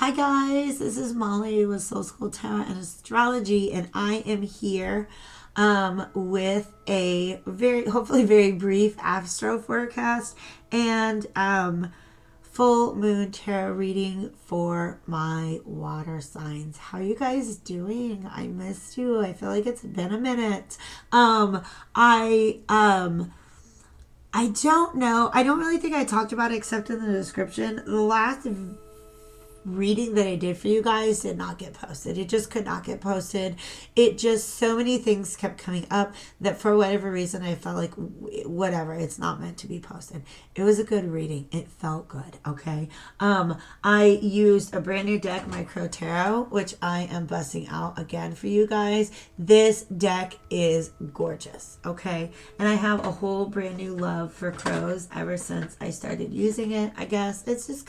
Hi guys, this is Molly with Soul School Tarot and Astrology, and I am here with a hopefully very brief astro forecast and full moon tarot reading for my water signs. How are you guys doing? I missed you. I feel like it's been a minute. I don't know. I don't really think I talked about it except in the description. The last reading that I did for you guys did not get posted. It just could not get posted. It just, so many things kept coming up that for whatever reason I felt like whatever, it's not meant to be posted. It was a good reading. It felt good. Okay. I used a brand new deck, my Crow Tarot, which I am busting out again for you guys. This deck is gorgeous. Okay. And I have a whole brand new love for crows ever since I started using it. I guess it's just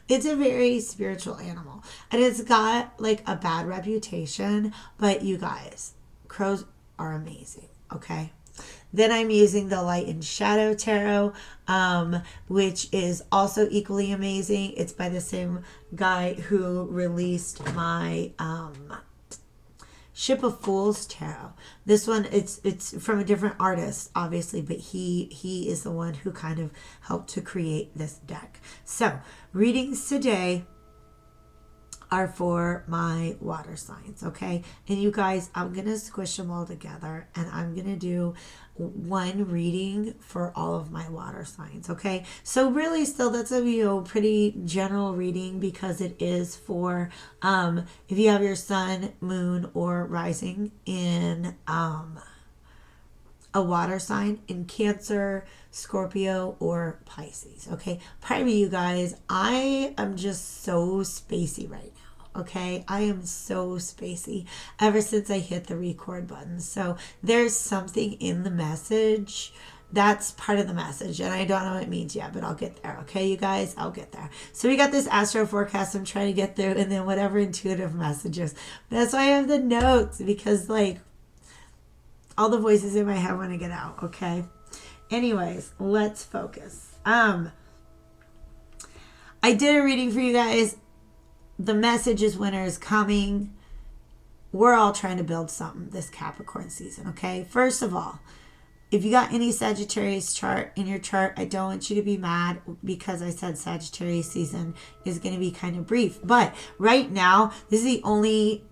it's a very spiritual animal, and it's got like a bad reputation, but you guys, crows are amazing. Okay. Then I'm using the Light and Shadow Tarot, which is also equally amazing. It's by the same guy who released my Ship of Fools Tarot. This one, it's from a different artist, obviously, but he is the one who kind of helped to create this deck. So readings today are for my water signs, okay? And you guys, I'm going to squish them all together, and I'm going to do one reading for all of my water signs, okay? So really still that's a pretty general reading because it is for if you have your sun, moon, or rising in a water sign in Cancer, Scorpio, or Pisces. Okay, pardon me, you guys. I am just so spacey right now. Okay, I am so spacey ever since I hit the record button. So there's something in the message. That's part of the message, and I don't know what it means yet, but I'll get there. Okay, you guys, I'll get there. So we got this astro forecast I'm trying to get through, and then whatever intuitive messages. That's why I have the notes, because like all the voices in my head want to get out. Okay. Anyways, let's focus. I did a reading for you guys. The message is winter is coming. We're all trying to build something this Capricorn season. Okay. First of all, if you got any Sagittarius chart in your chart, I don't want you to be mad because I said Sagittarius season is going to be kind of brief. But right now, this is the only,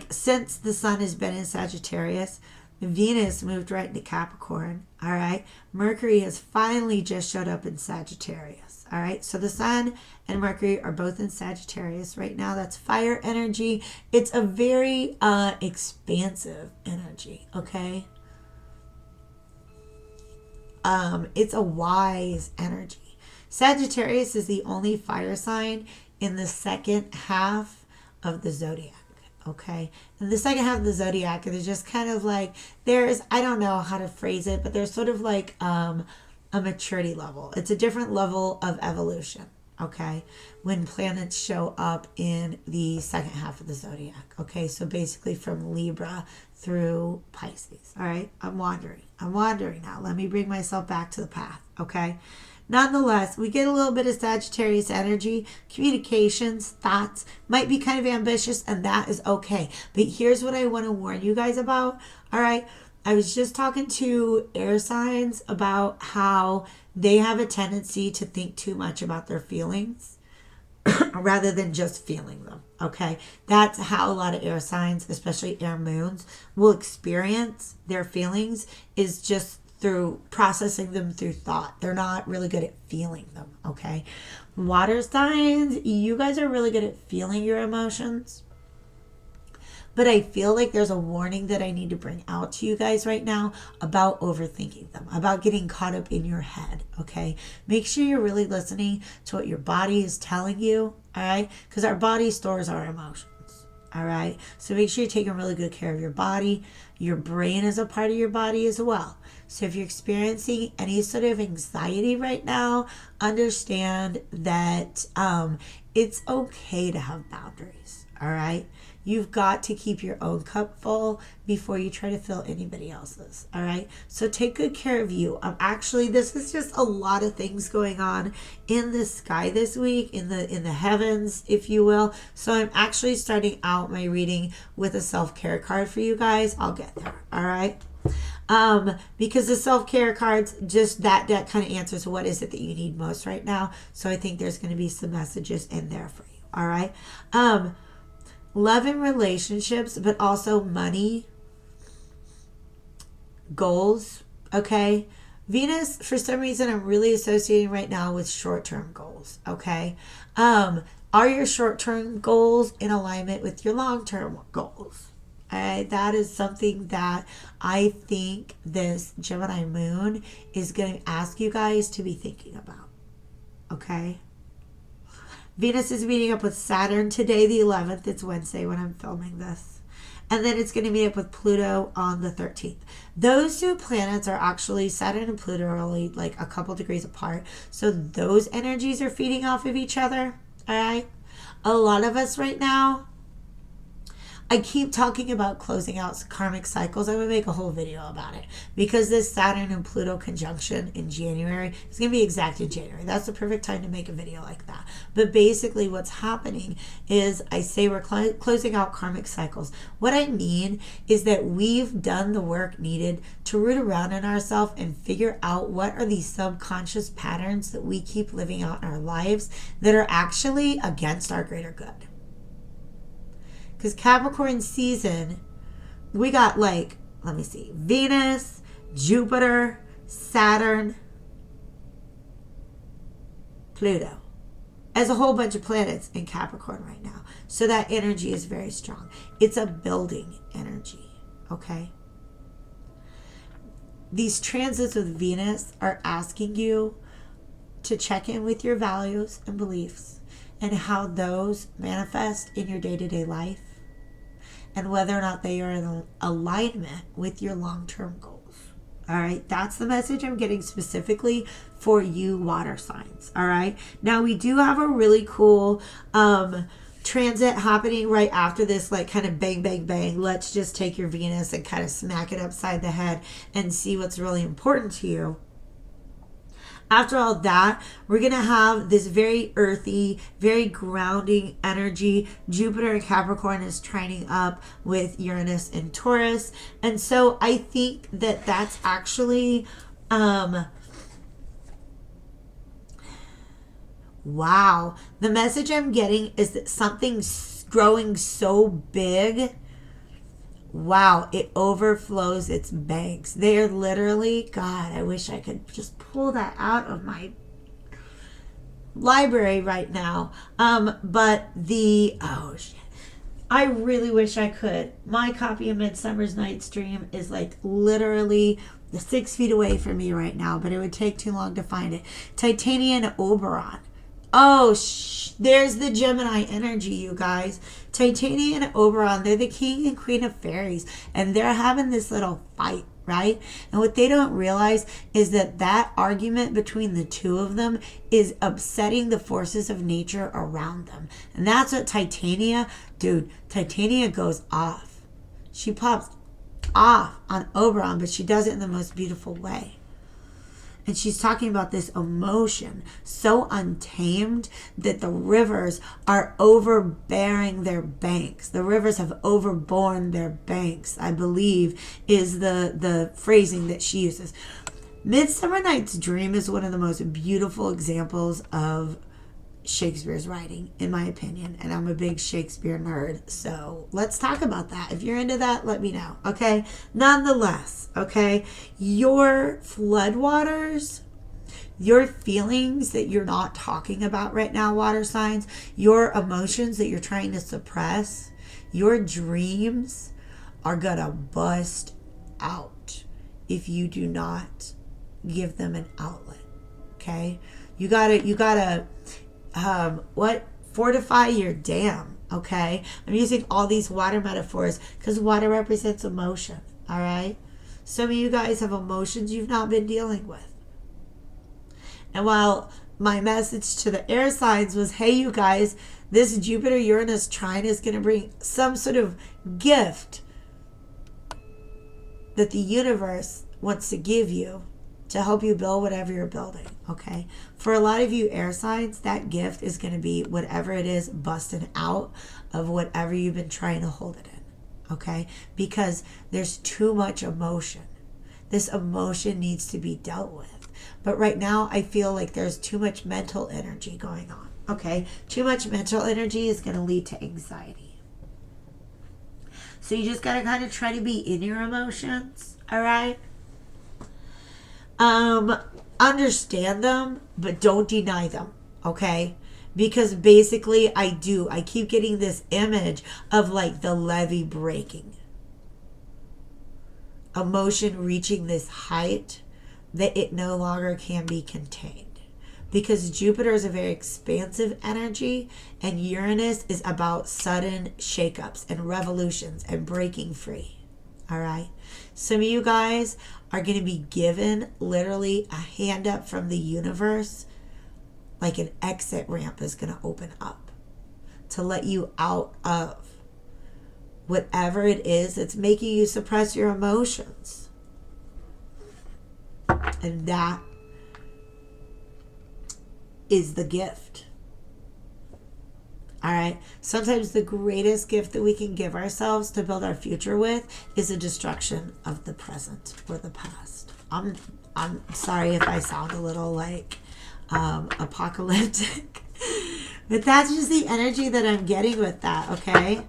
since the sun has been in Sagittarius, Venus moved right into Capricorn. All right. Mercury has finally just showed up in Sagittarius. All right. So the sun and Mercury are both in Sagittarius right now. That's fire energy. It's a very expansive energy. Okay. It's a wise energy. Sagittarius is the only fire sign in the second half of the zodiac. Okay. In the second half of the zodiac, there's just kind of like, I don't know how to phrase it, but there's sort of like a maturity level. It's a different level of evolution. Okay. When planets show up in the second half of the zodiac. Okay. So basically from Libra through Pisces. All right. I'm wandering now. Let me bring myself back to the path. Okay. Nonetheless, we get a little bit of Sagittarius energy. Communications, thoughts might be kind of ambitious, and that is okay. But here's what I want to warn you guys about. All right. I was just talking to air signs about how they have a tendency to think too much about their feelings rather than just feeling them. Okay. That's how a lot of air signs, especially air moons, will experience their feelings, is just through processing them through thought. They're not really good at feeling them. Okay. Water signs, you guys are really good at feeling your emotions. But I feel like there's a warning that I need to bring out to you guys right now about overthinking them, about getting caught up in your head, okay? Make sure you're really listening to what your body is telling you, all right? Because our body stores our emotions, all right? So make sure you're taking really good care of your body. Your brain is a part of your body as well. So if you're experiencing any sort of anxiety right now, understand that it's okay to have boundaries. All right. You've got to keep your own cup full before you try to fill anybody else's. All right. So take good care of you. Actually, this is just a lot of things going on in the sky this week, in the heavens, if you will. So I'm actually starting out my reading with a self-care card for you guys. I'll get there. All right. Because the self-care cards, just that kind of answers what is it that you need most right now. So I think there's going to be some messages in there for you. All right. Love and relationships, but also money, goals. Okay. Venus, for some reason, I'm really associating right now with short-term goals. Okay. Are your short-term goals in alignment with your long-term goals? That is something that I think this Gemini moon is going to ask you guys to be thinking about. Okay. Venus is meeting up with Saturn today, the 11th. It's Wednesday when I'm filming this. And then it's going to meet up with Pluto on the 13th. Those two planets are actually, Saturn and Pluto are only like a couple degrees apart. So those energies are feeding off of each other. All right. A lot of us right now, I keep talking about closing out karmic cycles. I'm going to make a whole video about it because this Saturn and Pluto conjunction in January is going to be exact in January. That's the perfect time to make a video like that. But basically what's happening is I say we're closing out karmic cycles. What I mean is that we've done the work needed to root around in ourselves and figure out what are these subconscious patterns that we keep living out in our lives that are actually against our greater good. Because Capricorn season, we got like, let me see, Venus, Jupiter, Saturn, Pluto, as a whole bunch of planets in Capricorn right now. So that energy is very strong. It's a building energy, okay? These transits with Venus are asking you to check in with your values and beliefs and how those manifest in your day-to-day life, and whether or not they are in alignment with your long-term goals. All right, that's the message I'm getting specifically for you water signs. All right, now we do have a really cool transit happening right after this, like kind of bang, bang, bang. Let's just take your Venus and kind of smack it upside the head and see what's really important to you. After all that, we're going to have this very earthy, very grounding energy. Jupiter and Capricorn is trining up with Uranus and Taurus. And so I think that that's actually, wow. The message I'm getting is that something's growing so big. Wow, it overflows its banks. They are literally, God, I wish I could just pull that out of my library right now. But oh shit. I really wish I could. My copy of Midsummer's Night's Dream is like literally 6 feet away from me right now, but it would take too long to find it. Titania and Oberon. Oh, there's the Gemini energy, you guys. Titania and Oberon, they're the king and queen of fairies, and they're having this little fight, right? And what they don't realize is that that argument between the two of them is upsetting the forces of nature around them. And that's what Titania goes off. She pops off on Oberon, but she does it in the most beautiful way. And she's talking about this emotion so untamed that the rivers are overbearing their banks. The rivers have overborne their banks, I believe, is the phrasing that she uses. Midsummer Night's Dream is one of the most beautiful examples of Shakespeare's writing, in my opinion, and I'm a big Shakespeare nerd, so let's talk about that. If you're into that, let me know, okay? Nonetheless, okay, your floodwaters, your feelings that you're not talking about right now, water signs, your emotions that you're trying to suppress, your dreams are gonna bust out if you do not give them an outlet, okay? You gotta fortify your dam, okay? I'm using all these water metaphors because water represents emotion, all right? Some of you guys have emotions you've not been dealing with. And while my message to the air signs was, hey, you guys, this Jupiter-Uranus trine is going to bring some sort of gift that the universe wants to give you to help you build whatever you're building, okay? For a lot of you air signs, that gift is going to be whatever it is busting out of whatever you've been trying to hold it in, okay? Because there's too much emotion. This emotion needs to be dealt with. But right now, I feel like there's too much mental energy going on, okay? Too much mental energy is going to lead to anxiety. So you just got to kind of try to be in your emotions, all right? Understand them, but don't deny them, okay? Because basically I keep getting this image of like the levee breaking. Emotion reaching this height that it no longer can be contained. Because Jupiter is a very expansive energy and Uranus is about sudden shakeups and revolutions and breaking free. All right. Some of you guys are going to be given literally a hand up from the universe, like an exit ramp is going to open up to let you out of whatever it is that's making you suppress your emotions. And that is the gift. All right. Sometimes the greatest gift that we can give ourselves to build our future with is a destruction of the present or the past. I'm sorry if I sound a little like apocalyptic, but that's just the energy that I'm getting with that. Okay.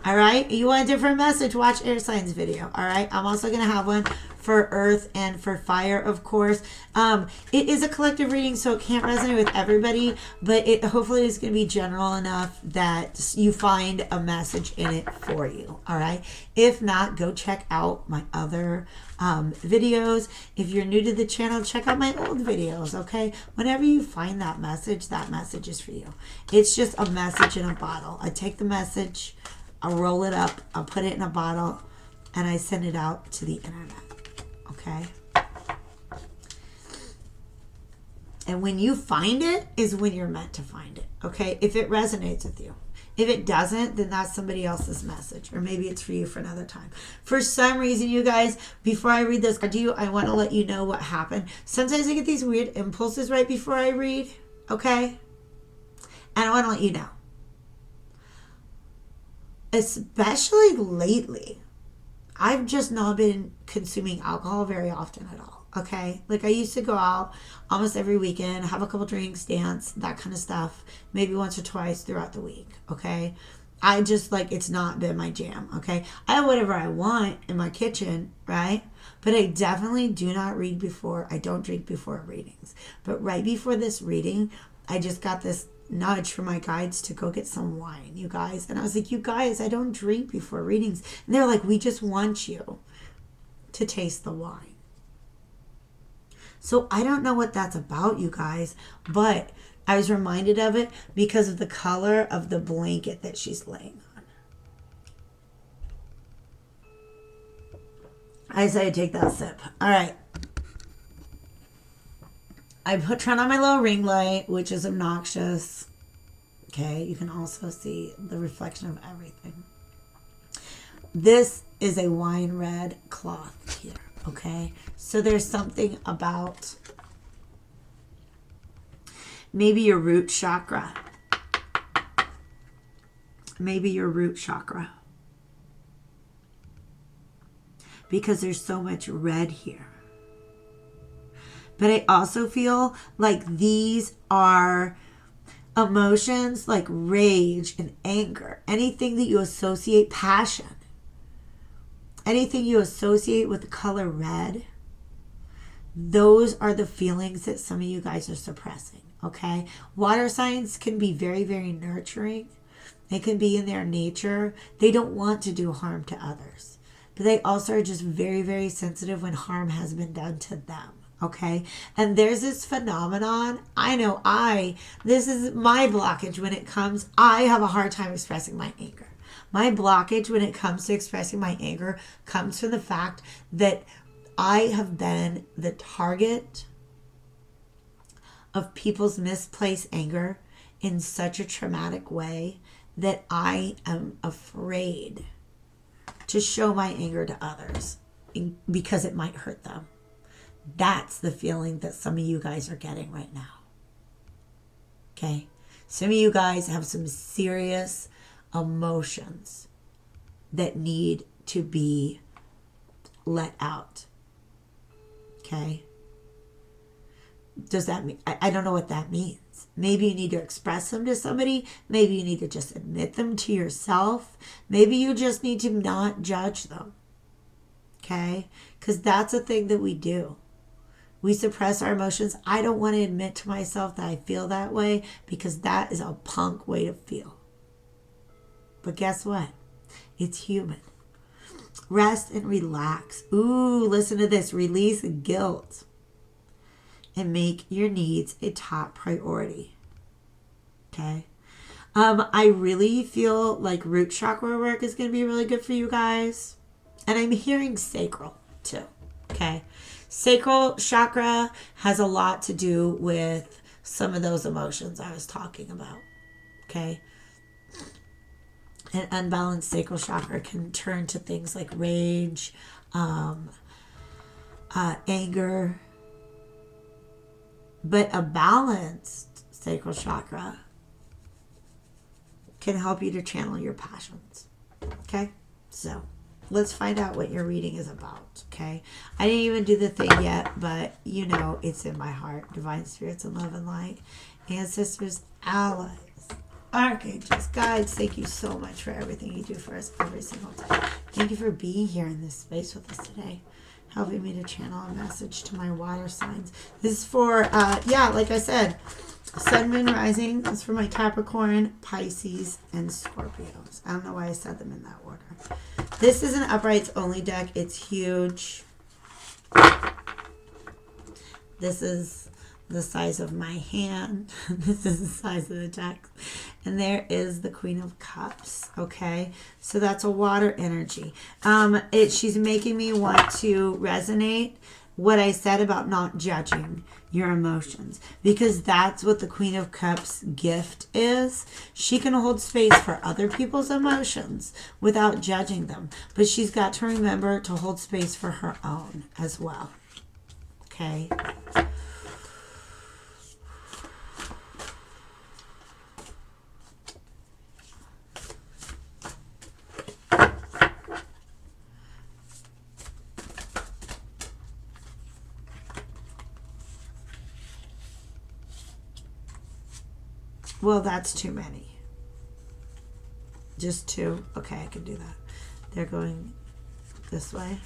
All right. You want a different message? Watch Air Signs video. All right. I'm also going to have one for Earth and for Fire, of course. It is a collective reading, so it can't resonate with everybody, but it hopefully is going to be general enough that you find a message in it for you. All right. If not, go check out my other videos. If you're new to the channel, check out my old videos. Okay. Whenever you find that message is for you. It's just a message in a bottle. I take the message, I'll roll it up, I'll put it in a bottle, and I send it out to the internet. Okay. And when you find it is when you're meant to find it. Okay. If it resonates with you. If it doesn't, then that's somebody else's message. Or maybe it's for you for another time. For some reason, you guys, before I read this card to you, I want to let you know what happened. Sometimes I get these weird impulses right before I read. Okay. And I want to let you know. Especially lately, I've just not been consuming alcohol very often at all. Okay. Like I used to go out almost every weekend, have a couple drinks, dance, that kind of stuff. Maybe once or twice throughout the week. Okay. I just like, it's not been my jam. Okay. I have whatever I want in my kitchen. Right. But I definitely do not read before. I don't drink before readings. But right before this reading, I just got this nudge from my guides to go get some wine, you guys. And I was like, you guys, I don't drink before readings. And they're like, we just want you to taste the wine. So I don't know what that's about, you guys, but I was reminded of it because of the color of the blanket that she's laying on. I decided to take that sip. All right. I turned on my little ring light, which is obnoxious. Okay, you can also see the reflection of everything. This is a wine red cloth here, okay? So there's something about maybe your root chakra. Maybe your root chakra. Because there's so much red here. But I also feel like these are emotions like rage and anger. Anything that you associate, passion. Anything you associate with the color red. Those are the feelings that some of you guys are suppressing. Okay. Water signs can be very, very nurturing. They can be in their nature. They don't want to do harm to others. But they also are just very, very sensitive when harm has been done to them. Okay. And there's this phenomenon. I know this is my blockage when it comes. I have a hard time expressing my anger. My blockage when it comes to expressing my anger comes from the fact that I have been the target of people's misplaced anger in such a traumatic way that I am afraid to show my anger to others because it might hurt them. That's the feeling that some of you guys are getting right now. Okay? Some of you guys have some serious emotions that need to be let out. Okay? Does that mean, I don't know what that means. Maybe you need to express them to somebody. Maybe you need to just admit them to yourself. Maybe you just need to not judge them. Okay? Because that's a thing that we do. We suppress our emotions. I don't want to admit to myself that I feel that way because that is a punk way to feel. But guess what? It's human. Rest and relax. Ooh, listen to this. Release guilt. And make your needs a top priority. Okay? I really feel like root chakra work is going to be really good for you guys. And I'm hearing sacral too. Okay? Sacral chakra has a lot to do with some of those emotions I was talking about. Okay? An unbalanced sacral chakra can turn to things like rage, anger. But a balanced sacral chakra can help you to channel your passions. Okay? So, let's find out what your reading is about. Okay? I didn't even do the thing yet, but you know it's in my heart. Divine spirits and love and light. Ancestors, allies, archangels, guides, thank you so much for everything you do for us every single day. Thank you for being here in this space with us today, helping me to channel a message to my water signs. This is for, like I said, Sun, Moon, Rising. This is for my Capricorn, Pisces, and Scorpios. I don't know why I said them in that order. This is an uprights only deck. It's huge. This is the size of my hand. This is the size of the deck. And there is the Queen of Cups. Okay, so that's a water energy. She's making me want to resonate what I said about not judging your emotions, because that's what the Queen of Cups gift is. She can hold space for other people's emotions without judging them, but she's got to remember to hold space for her own as well. Okay. Well, that's too many. Just two. Okay, I can do that. They're going this way.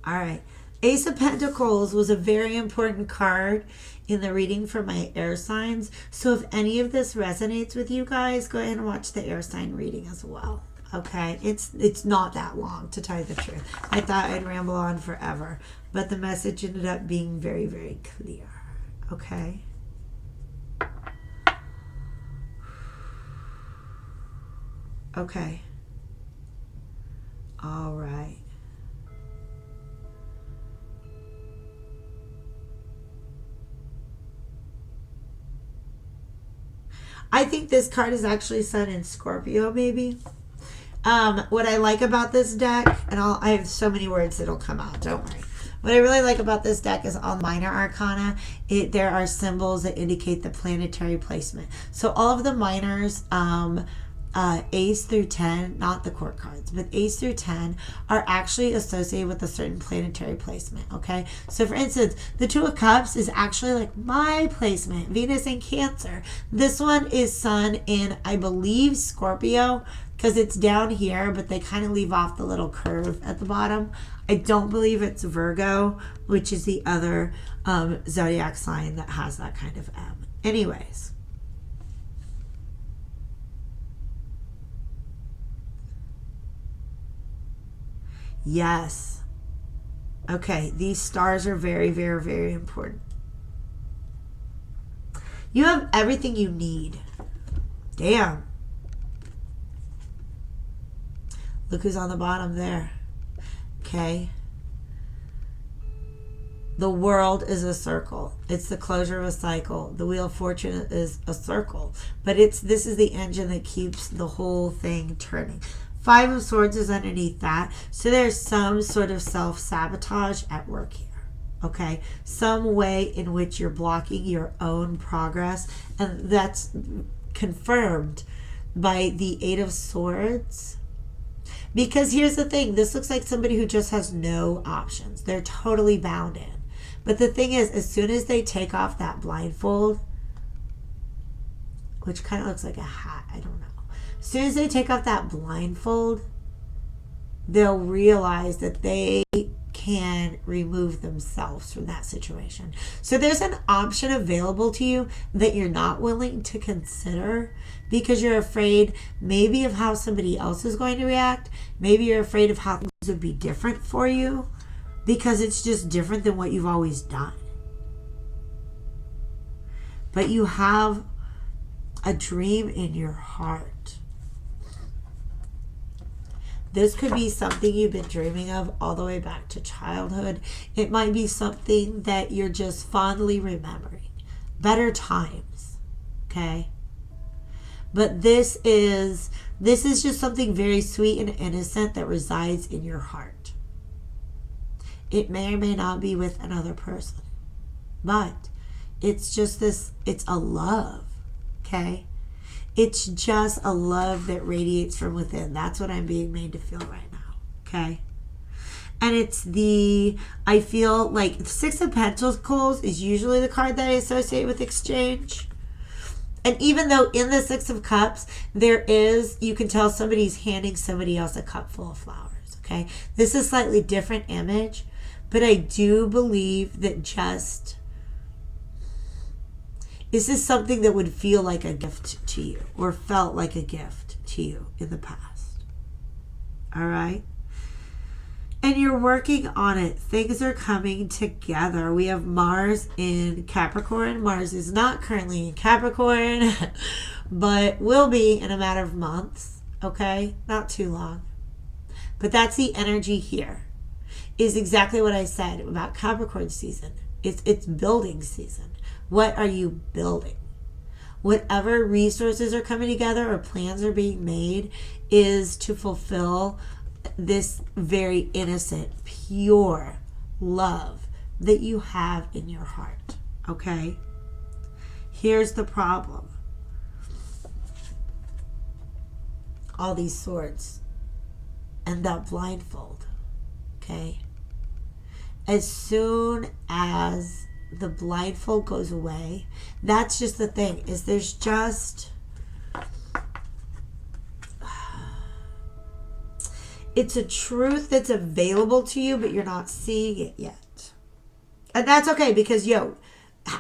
All right. Ace of Pentacles was a very important card in the reading for my air signs. So if any of this resonates with you guys, go ahead and watch the air sign reading as well. Okay, it's not that long, to tell you the truth. I thought I'd ramble on forever, but the message ended up being very, very clear. Okay. Okay. All right. I think this card is actually Sun in Scorpio, maybe. What I like about this deck, and I have so many words that'll come out, don't worry. What I really like about this deck is all minor arcana. There are symbols that indicate the planetary placement. So all of the minors, Ace through 10, not the court cards, but Ace through 10 are actually associated with a certain planetary placement, okay? So for instance, the Two of Cups is actually like my placement, Venus in Cancer. This one is Sun in, I believe, Scorpio, because it's down here, but they kind of leave off the little curve at the bottom. I don't believe it's Virgo, which is the other zodiac sign that has that kind of M. Anyways. Yes. Okay, these stars are very, very, very important. You have everything you need. Damn. Look who's on the bottom there. Okay. The world is a circle. It's the closure of a cycle. The Wheel of Fortune is a circle. But this is the engine that keeps the whole thing turning. Five of Swords is underneath that. So there's some sort of self-sabotage at work here. Okay? Some way in which you're blocking your own progress. And that's confirmed by the Eight of Swords. Because here's the thing. This looks like somebody who just has no options. They're totally bound in. But the thing is, as soon as they take off that blindfold, which kind of looks like a hat, I don't know. As soon as they take off that blindfold, they'll realize that they can remove themselves from that situation. So there's an option available to you that you're not willing to consider because you're afraid maybe of how somebody else is going to react. Maybe you're afraid of how things would be different for you because it's just different than what you've always done. But you have a dream in your heart. This could be something you've been dreaming of all the way back to childhood. It might be something that you're just fondly remembering. Better times. Okay? But this is just something very sweet and innocent that resides in your heart. It may or may not be with another person. But it's just this, it's a love. Okay? It's just a love that radiates from within. That's what I'm being made to feel right now. Okay? And it's I feel like the Six of Pentacles is usually the card that I associate with exchange. And even though in the Six of Cups, you can tell somebody's handing somebody else a cup full of flowers. Okay? This is a slightly different image. But I do believe that this is something that would feel like a gift to you or felt like a gift to you in the past. All right? And you're working on it. Things are coming together. We have Mars in Capricorn. Mars is not currently in Capricorn, but will be in a matter of months. Okay? Not too long. But that's the energy here. Is exactly what I said about Capricorn season. It's building season. What are you building? Whatever resources are coming together or plans are being made is to fulfill this very innocent, pure love that you have in your heart. Okay? Here's the problem. All these swords and that blindfold. Okay? As soon as the blindfold goes away, that's just the thing, is there's just it's a truth that's available to you, but you're not seeing it yet. And that's okay, because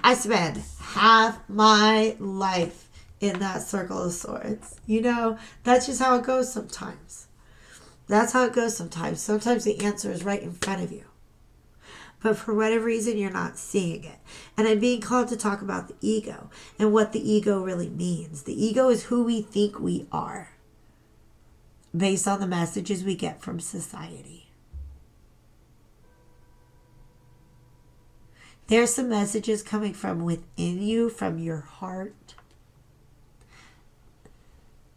I spend half my life in that circle of swords. That's just how it goes sometimes. That's how it goes sometimes. Sometimes the answer is right in front of you. But for whatever reason, you're not seeing it. And I'm being called to talk about the ego and what the ego really means. The ego is who we think we are based on the messages we get from society. There's some messages coming from within you, from your heart,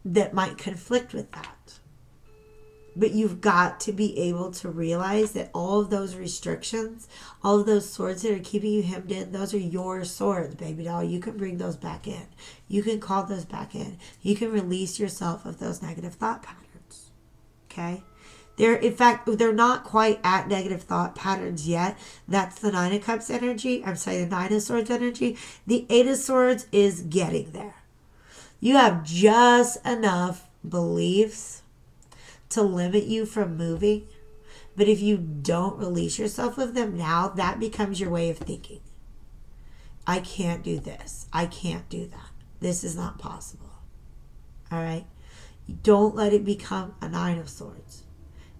that might conflict with that. But you've got to be able to realize that all of those restrictions, all of those swords that are keeping you hemmed in, those are your swords, baby doll. You can bring those back in. You can call those back in. You can release yourself of those negative thought patterns. Okay? They're not quite at negative thought patterns yet. That's the Nine of Cups energy. The Nine of Swords energy. The Eight of Swords is getting there. You have just enough beliefs to limit you from moving. But if you don't release yourself of them now, that becomes your way of thinking. I can't do this. I can't do that. This is not possible. All right? Don't let it become a Nine of Swords.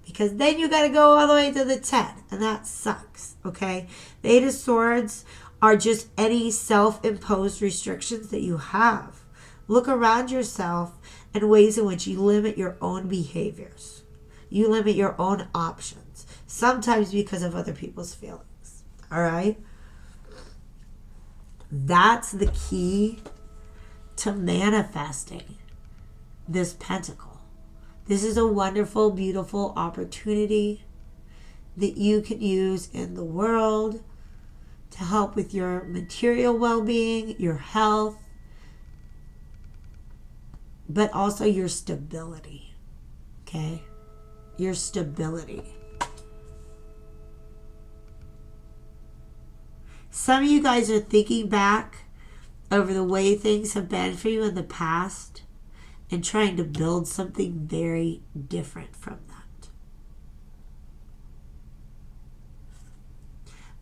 Because then you got to go all the way to the 10. And that sucks. Okay? The Eight of Swords are just any self-imposed restrictions that you have. Look around yourself and ways in which you limit your own behaviors. You limit your own options. Sometimes because of other people's feelings. All right? That's the key to manifesting this pentacle. This is a wonderful, beautiful opportunity that you can use in the world to help with your material well-being, your health, but also your stability. Okay? Your stability. Some of you guys are thinking back over the way things have been for you in the past and trying to build something very different from that.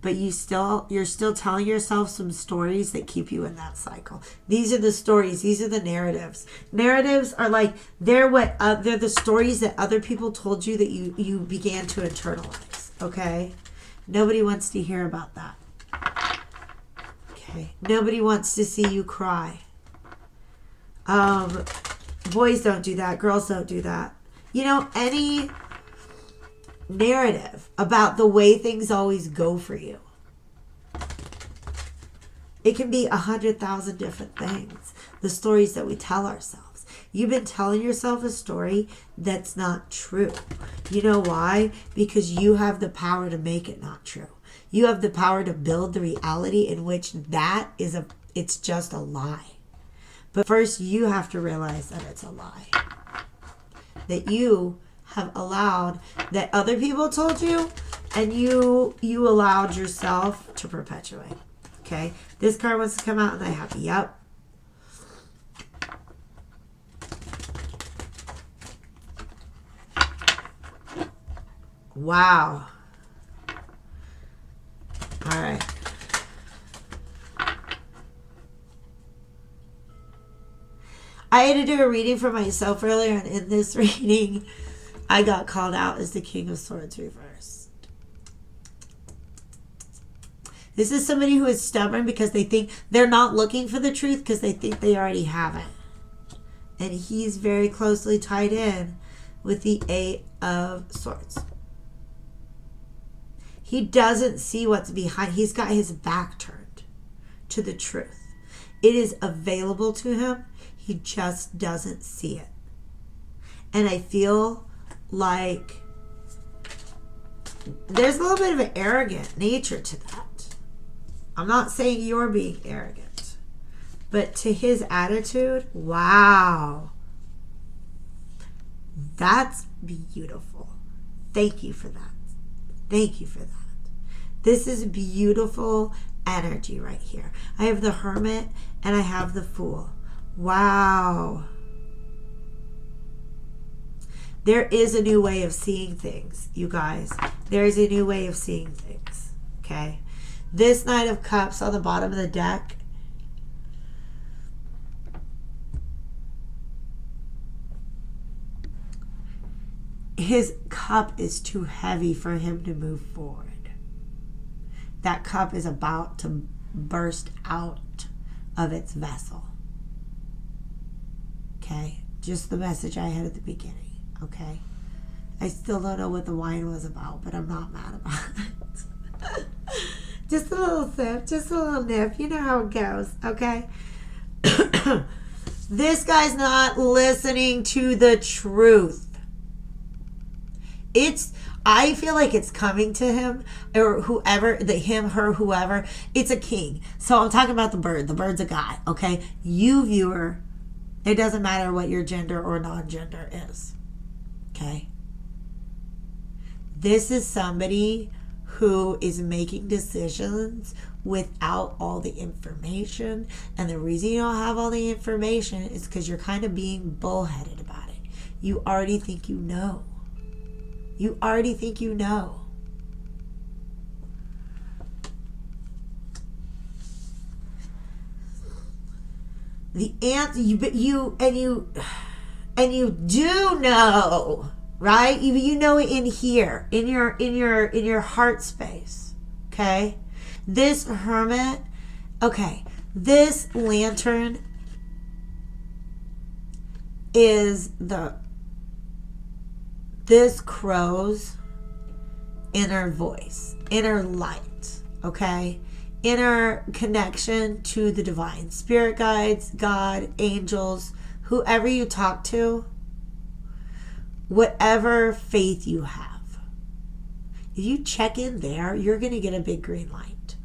But you're still telling yourself some stories that keep you in that cycle. These are the stories. These are the narratives. Narratives are like, they're the stories that other people told you that you began to internalize. Okay? Nobody wants to hear about that. Okay? Nobody wants to see you cry. Boys don't do that. Girls don't do that. You know, any narrative about the way things always go for you. It can be 100,000 different things. The stories that we tell ourselves. You've been telling yourself a story that's not true. You know why? Because you have the power to make it not true. You have the power to build the reality in which it's just a lie. But first you have to realize that it's a lie. That you have allowed, that other people told you, and you allowed yourself to perpetuate. Okay? This card wants to come out and I have, yep. Wow. All right. I had to do a reading for myself earlier, and in this reading, I got called out as the King of Swords reversed. This is somebody who is stubborn because they think they're not looking for the truth because they think they already have it. And he's very closely tied in with the Eight of Swords. He doesn't see what's behind. He's got his back turned to the truth. It is available to him. He just doesn't see it. And I feel like there's a little bit of an arrogant nature to that. I'm not saying you're being arrogant. But to his attitude, wow. That's beautiful. Thank you for that. Thank you for that. This is beautiful energy right here. I have the Hermit and I have the Fool. Wow. There is a new way of seeing things, you guys. There is a new way of seeing things. Okay? This Knight of Cups on the bottom of the deck. His cup is too heavy for him to move forward. That cup is about to burst out of its vessel. Okay? Just the message I had at the beginning. Okay? I still don't know what the wine was about, but I'm not mad about it. Just a little sip, just a little nip. You know how it goes. Okay? This guy's not listening to the truth. I feel like it's coming to him or whoever, him, her, whoever. It's a king. So I'm talking about the bird. The bird's a guy, okay? You, viewer, it doesn't matter what your gender or non-gender is, okay? This is somebody who is making decisions without all the information. And the reason you don't have all the information is because you're kind of being bullheaded about it. You already think you know. You already think you know. The answer, you do know, right? You know it in here, in your heart space. Okay? This Hermit, okay, this Lantern is this crow's inner voice, inner light, okay? Inner connection to the divine. Spirit guides, God, angels, whoever you talk to, whatever faith you have. If you check in there, you're going to get a big green light.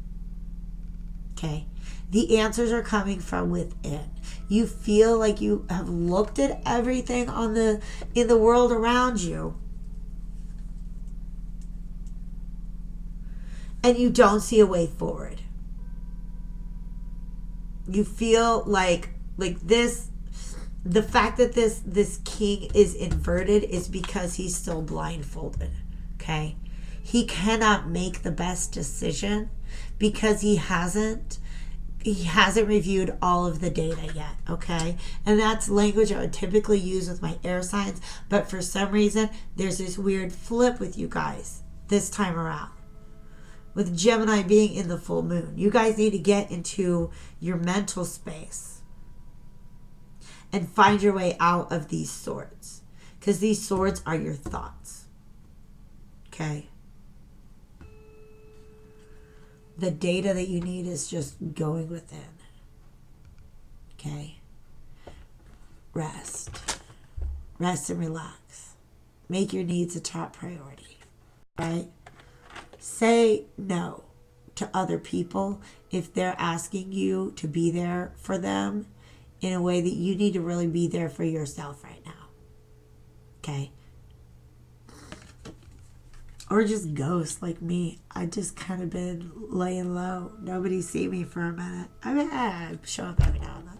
Okay? The answers are coming from within. You feel like you have looked at everything in the world around you, and you don't see a way forward. You feel like this, the fact that this king is inverted is because he's still blindfolded. Okay? He cannot make the best decision because he hasn't reviewed all of the data yet, okay? And that's language I would typically use with my air signs, but for some reason, there's this weird flip with you guys this time around. With Gemini being in the full moon, you guys need to get into your mental space and find your way out of these swords, because these swords are your thoughts, okay? The data that you need is just going within. Okay? Rest. Rest and relax. Make your needs a top priority. Right? Say no to other people if they're asking you to be there for them in a way that you need to really be there for yourself right now. Okay? Or just ghost like me. I just kind of been laying low. Nobody see me for a minute. I mean, I show up every now and then.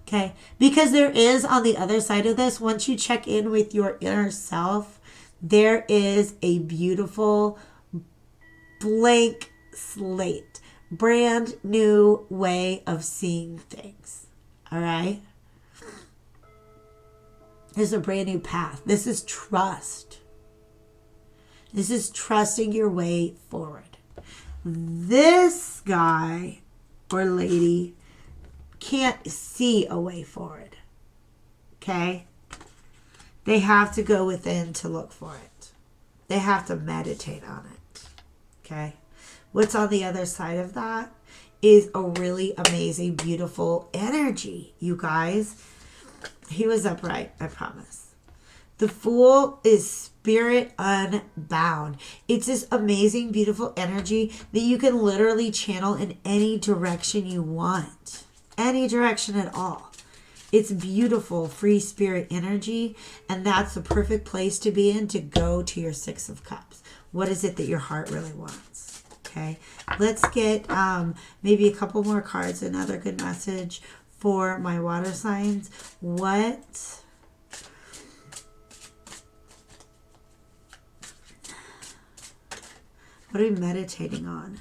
Okay? Because there is, on the other side of this, once you check in with your inner self, there is a beautiful blank slate. Brand new way of seeing things. All right? There's a brand new path. This is trust. This is trusting your way forward. This guy or lady can't see a way forward. Okay? They have to go within to look for it. They have to meditate on it. Okay? What's on the other side of that is a really amazing, beautiful energy, you guys. He was upright, I promise. The Fool is spirit unbound. It's this amazing, beautiful energy that you can literally channel in any direction you want. Any direction at all. It's beautiful, free spirit energy, and that's the perfect place to be in to go to your Six of Cups. What is it that your heart really wants? Okay, let's get maybe a couple more cards. Another good message for my water signs. What are we meditating on?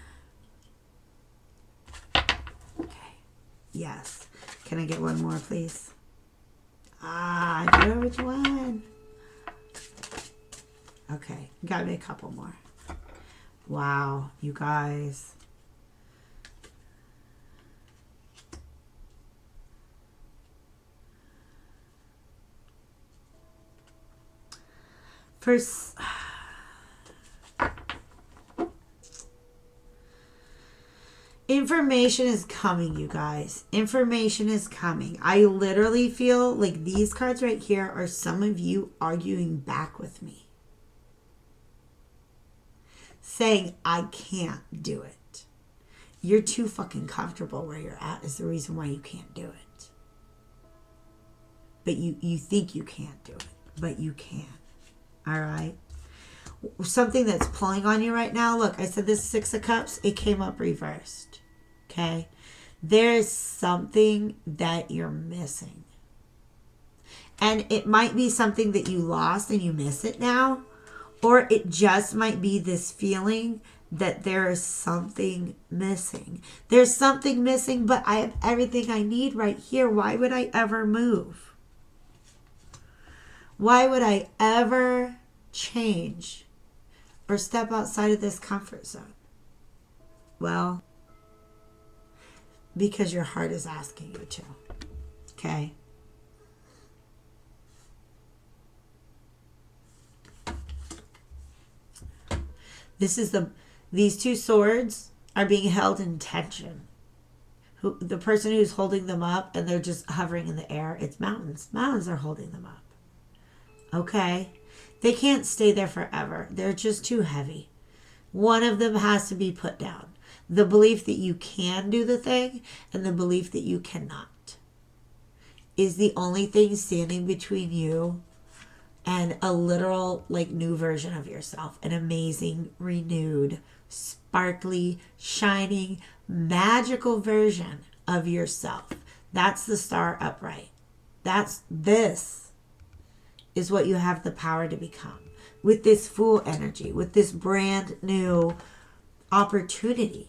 Okay. Yes. Can I get one more, please? I know which one. Okay. Got me a couple more. Wow, you guys. First, information is coming, you guys. Information is coming. I literally feel like these cards right here are some of you arguing back with me. Saying, I can't do it. You're too fucking comfortable where you're at is the reason why you can't do it. But you think you can't do it. But you can. All right? Something that's pulling on you right now. Look, I said this Six of Cups. It came up reversed. Okay? There's something that you're missing. And it might be something that you lost and you miss it now. Or it just might be this feeling that there is something missing. There's something missing, but I have everything I need right here. Why would I ever move? Why would I ever change or step outside of this comfort zone? Well, because your heart is asking you to. Okay? This is these two swords are being held in tension. The person who's holding them up and they're just hovering in the air, it's mountains. Mountains are holding them up. Okay? They can't stay there forever. They're just too heavy. One of them has to be put down. The belief that you can do the thing and the belief that you cannot is the only thing standing between you and a literal, like, new version of yourself. An amazing, renewed, sparkly, shining, magical version of yourself. That's the star upright. This is what you have the power to become. With this Fool energy, with this brand new opportunity.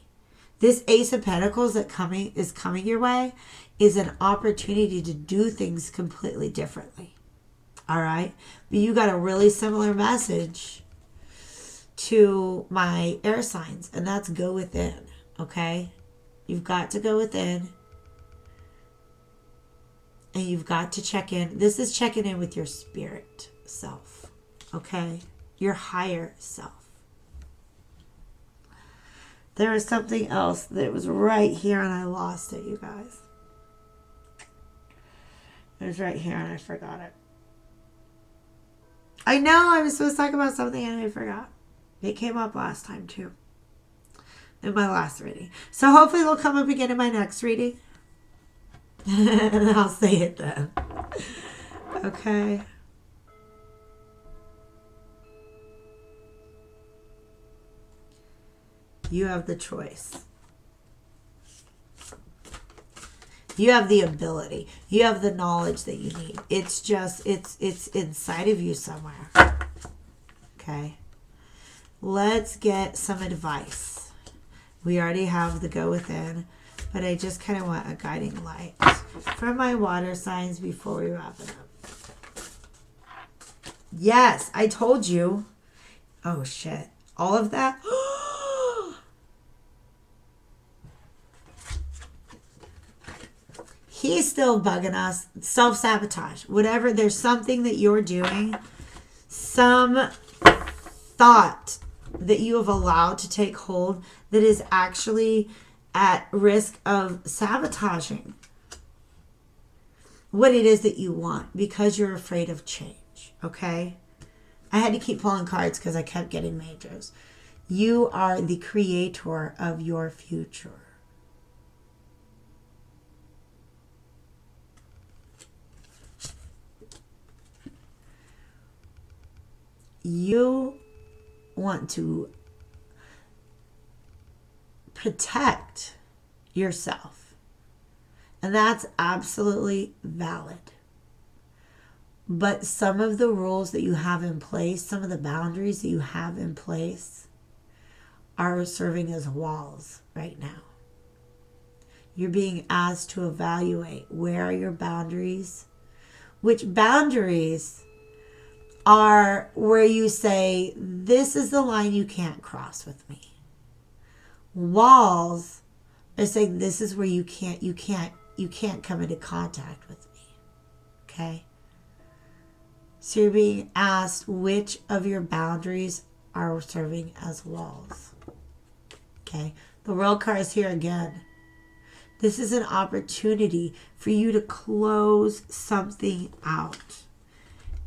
This Ace of Pentacles that is coming your way is an opportunity to do things completely differently. All right? But you got a really similar message to my air signs, and that's go within. Okay? You've got to go within. And you've got to check in. This is checking in with your spirit self. Okay? Your higher self. There was something else that was right here and I lost it, you guys. It was right here and I forgot it. I know I was supposed to talk about something and I forgot. It came up last time too. In my last reading. So hopefully it'll come up again in my next reading. And I'll say it then. Okay. You have the choice. You have the ability. You have the knowledge that you need. It's just, it's inside of you somewhere. Okay. Let's get some advice. We already have the go within, but I just kind of want a guiding light for my water signs before we wrap it up. Yes, I told you. Oh, shit. All of that? He's still bugging us. Self-sabotage. Whatever. There's something that you're doing. Some thought that you have allowed to take hold that is actually at risk of sabotaging what it is that you want because you're afraid of change. Okay? I had to keep pulling cards because I kept getting majors. You are the creator of your future. You want to protect yourself. And that's absolutely valid. But some of the rules that you have in place, some of the boundaries that you have in place are serving as walls right now. You're being asked to evaluate where are your boundaries, which boundaries are where you say, this is the line you can't cross with me. Walls are saying this is where you can't come into contact with me. Okay? So you're being asked which of your boundaries are serving as walls. Okay? The World card is here again. This is an opportunity for you to close something out.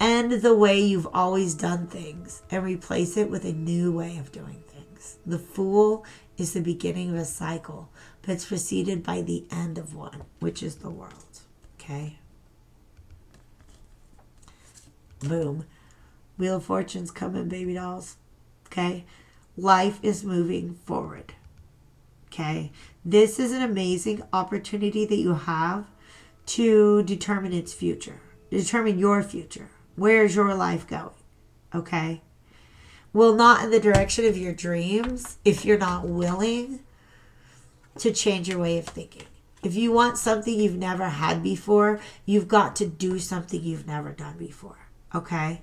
End the way you've always done things and replace it with a new way of doing things. The Fool is the beginning of a cycle, but it's preceded by the end of one, which is the World. Okay? Boom. Wheel of Fortune's coming, baby dolls. Okay? Life is moving forward. Okay? This is an amazing opportunity that you have to determine its future. Determine your future. Where's your life going? Okay? Well, not in the direction of your dreams if you're not willing to change your way of thinking. If you want something you've never had before, you've got to do something you've never done before. Okay?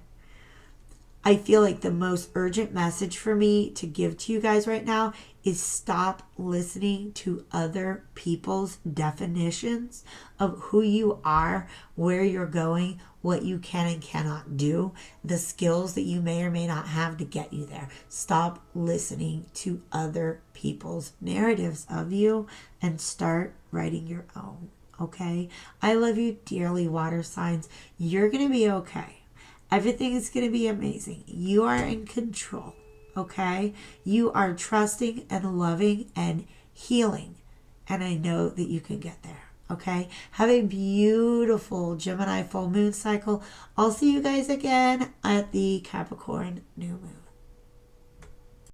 I feel like the most urgent message for me to give to you guys right now is stop listening to other people's definitions of who you are, where you're going, what you can and cannot do, the skills that you may or may not have to get you there. Stop listening to other people's narratives of you and start writing your own. Okay? I love you dearly, water signs. You're going to be okay. Everything is going to be amazing. You are in control. Okay? You are trusting and loving and healing. And I know that you can get there. Okay? Have a beautiful Gemini full moon cycle. I'll see you guys again at the Capricorn new moon.